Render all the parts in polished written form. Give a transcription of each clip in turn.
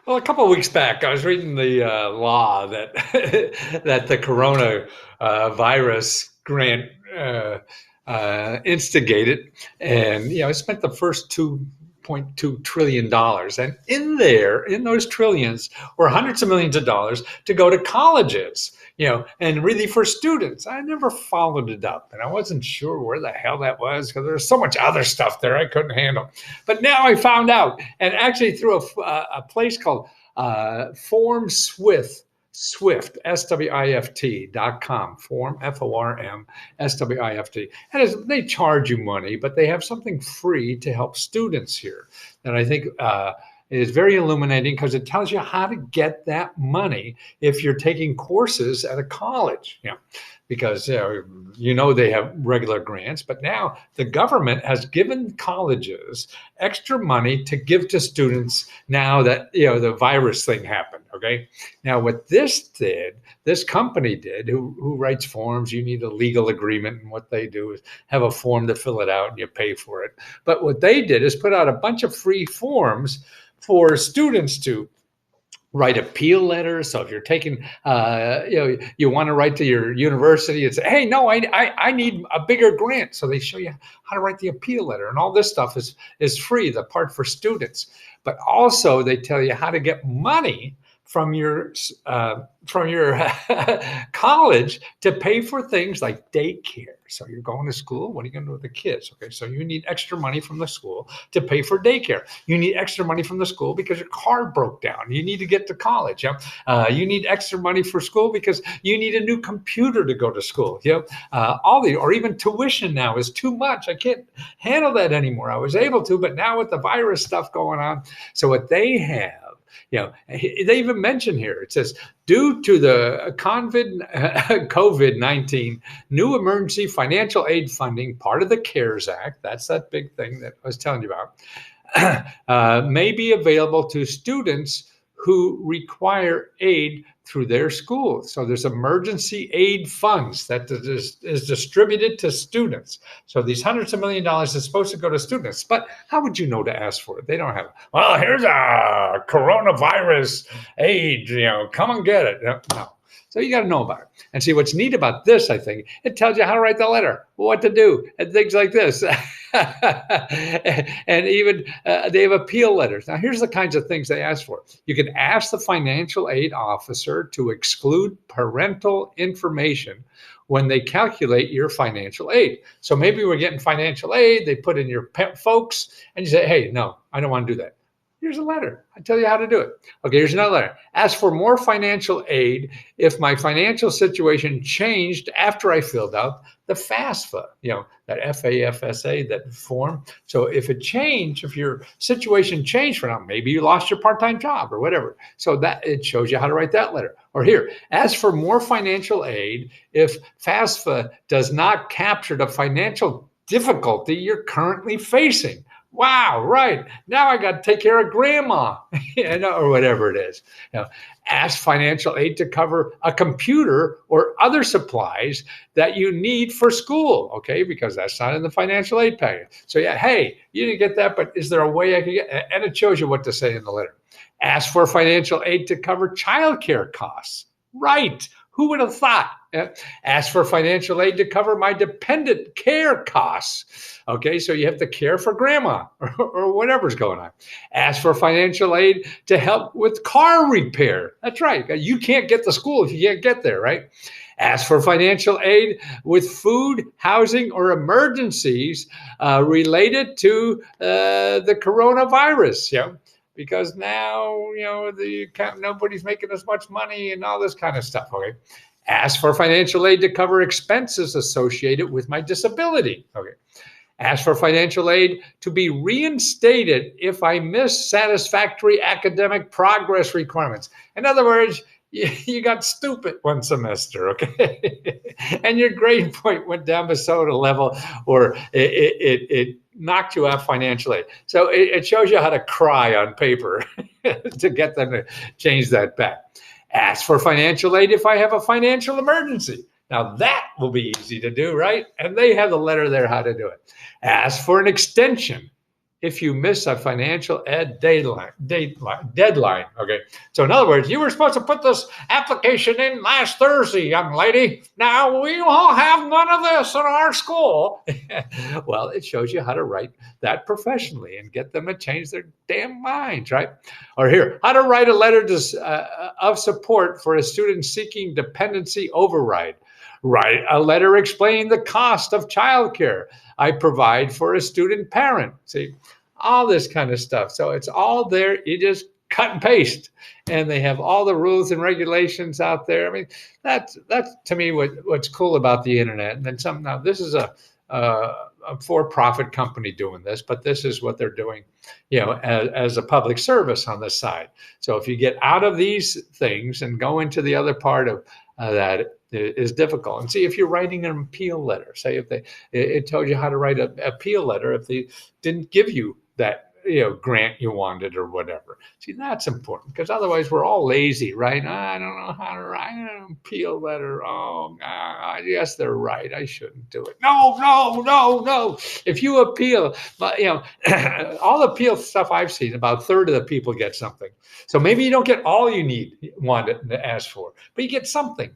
Well, a couple of weeks back, I was reading the law that that the corona virus grant instigated, and it spent the first $2.2 trillion, and in there, in those trillions, were hundreds of millions of dollars to go to colleges. And really for students. I never followed it up, and I wasn't sure where the hell that was because there was so much other stuff there I couldn't handle. But now I found out, and actually through a place called Form Swift, SWIFT.com, Form, FORM, SWIFT. And they charge you money, but they have something free to help students here that I think is very illuminating because it tells you how to get that money if you're taking courses at a college. Because they have regular grants, but now the government has given colleges extra money to give to students now that the virus thing happened. Okay, now what this company did, who writes forms, you need a legal agreement, and what they do is have a form to fill it out and you pay for it. But what they did is put out a bunch of free forms for students to write appeal letters. So if you're taking, you want to write to your university and say, hey, no, I need a bigger grant. So they show you how to write the appeal letter, and all this stuff is free, the part for students. But also they tell you how to get money from your college to pay for things like daycare. So you're going to school. What are you going to do with the kids? Okay, so you need extra money from the school to pay for daycare. You need extra money from the school because your car broke down. You need to get to college. You need extra money for school because you need a new computer to go to school. Or even tuition now is too much. I can't handle that anymore. I was able to, but now with the virus stuff going on. So what they have, they even mention here, it says, due to the COVID-19 new emergency financial aid funding, part of the CARES Act, that's that big thing that I was telling you about, may be available to students who require aid through their schools. So there's emergency aid funds that is distributed to students. So these hundreds of million dollars is supposed to go to students. But how would you know to ask for it? They don't have, well, here's a coronavirus aid, come and get it. No. So you got to know about it. And see, what's neat about this, I think, it tells you how to write the letter, what to do, and things like this. And even they have appeal letters. Now, here's the kinds of things they ask for. You can ask the financial aid officer to exclude parental information when they calculate your financial aid. So maybe we're getting financial aid, they put in your pet folks, and you say, hey, no, I don't want to do that. Here's a letter. I tell you how to do it. Okay, here's another letter. Ask for more financial aid if my financial situation changed after I filled out the FAFSA, that FAFSA, that form. So if your situation changed for now, maybe you lost your part-time job or whatever. So that it shows you how to write that letter. Or here, ask for more financial aid if FAFSA does not capture the financial difficulty you're currently facing. Wow, right. Now I got to take care of grandma, or whatever it is. Ask financial aid to cover a computer or other supplies that you need for school, okay? Because that's not in the financial aid package. So hey, you didn't get that, but is there a way I can get? And it shows you what to say in the letter. Ask for financial aid to cover childcare costs. Right. Who would have thought? Ask for financial aid to cover my dependent care costs. Okay, so you have to care for grandma or whatever's going on. Ask for financial aid to help with car repair. That's right. You can't get to school if you can't get there, right? Ask for financial aid with food, housing, or emergencies related to the coronavirus. Because now, nobody's making as much money and all this kind of stuff, okay? Ask for financial aid to cover expenses associated with my disability, okay? Ask for financial aid to be reinstated if I miss satisfactory academic progress requirements. In other words, you got stupid one semester, okay? And your grade point went down below the level, or it knocked you out financially. So it shows you how to cry on paper to get them to change that back. Ask for financial aid if I have a financial emergency. Now that will be easy to do, right? And they have the letter there how to do it. Ask for an extension if you miss a financial ed deadline. Okay. So in other words, you were supposed to put this application in last Thursday, young lady. Now we all have none of this in our school. Well, it shows you how to write that professionally and get them to change their damn minds, right? Or here, how to write a letter of support for a student seeking dependency override. Write a letter explaining the cost of childcare I provide for a student parent. See, all this kind of stuff. So it's all there. You just cut and paste, and they have all the rules and regulations out there. I mean, that's to me what's cool about the internet. And then some. Now this is a for-profit company doing this, but this is what they're doing, as a public service on the side. So if you get out of these things and go into the other part of that is difficult. And see, if you're writing an appeal letter, say if it tells you how to write an appeal letter, if they didn't give you that grant you wanted or whatever. See, that's important, because otherwise we're all lazy, right? I don't know how to write an appeal letter. Oh, I guess they're right. I shouldn't do it. No. If you appeal, but all the appeal stuff I've seen, about a third of the people get something. So maybe you don't get all you wanted to ask for, but you get something.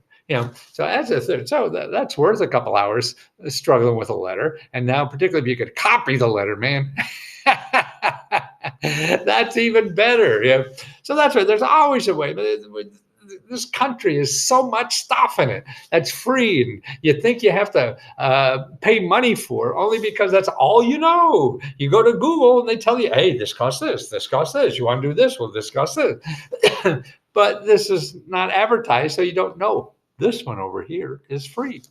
So as a third, so that's worth a couple hours struggling with a letter. And now, particularly if you could copy the letter, man. That's even better. So that's right. There's always a way. This country has so much stuff in it that's free, and you think you have to pay money for only because that's all you know. You go to Google and they tell you, hey, this costs this, this costs this. You want to do this? Well, this costs this. But this is not advertised, so you don't know. This one over here is free.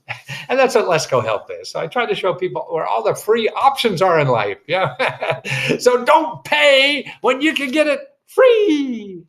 And that's what Let's Go Help is. So I try to show people where all the free options are in life. Yeah. So don't pay when you can get it free.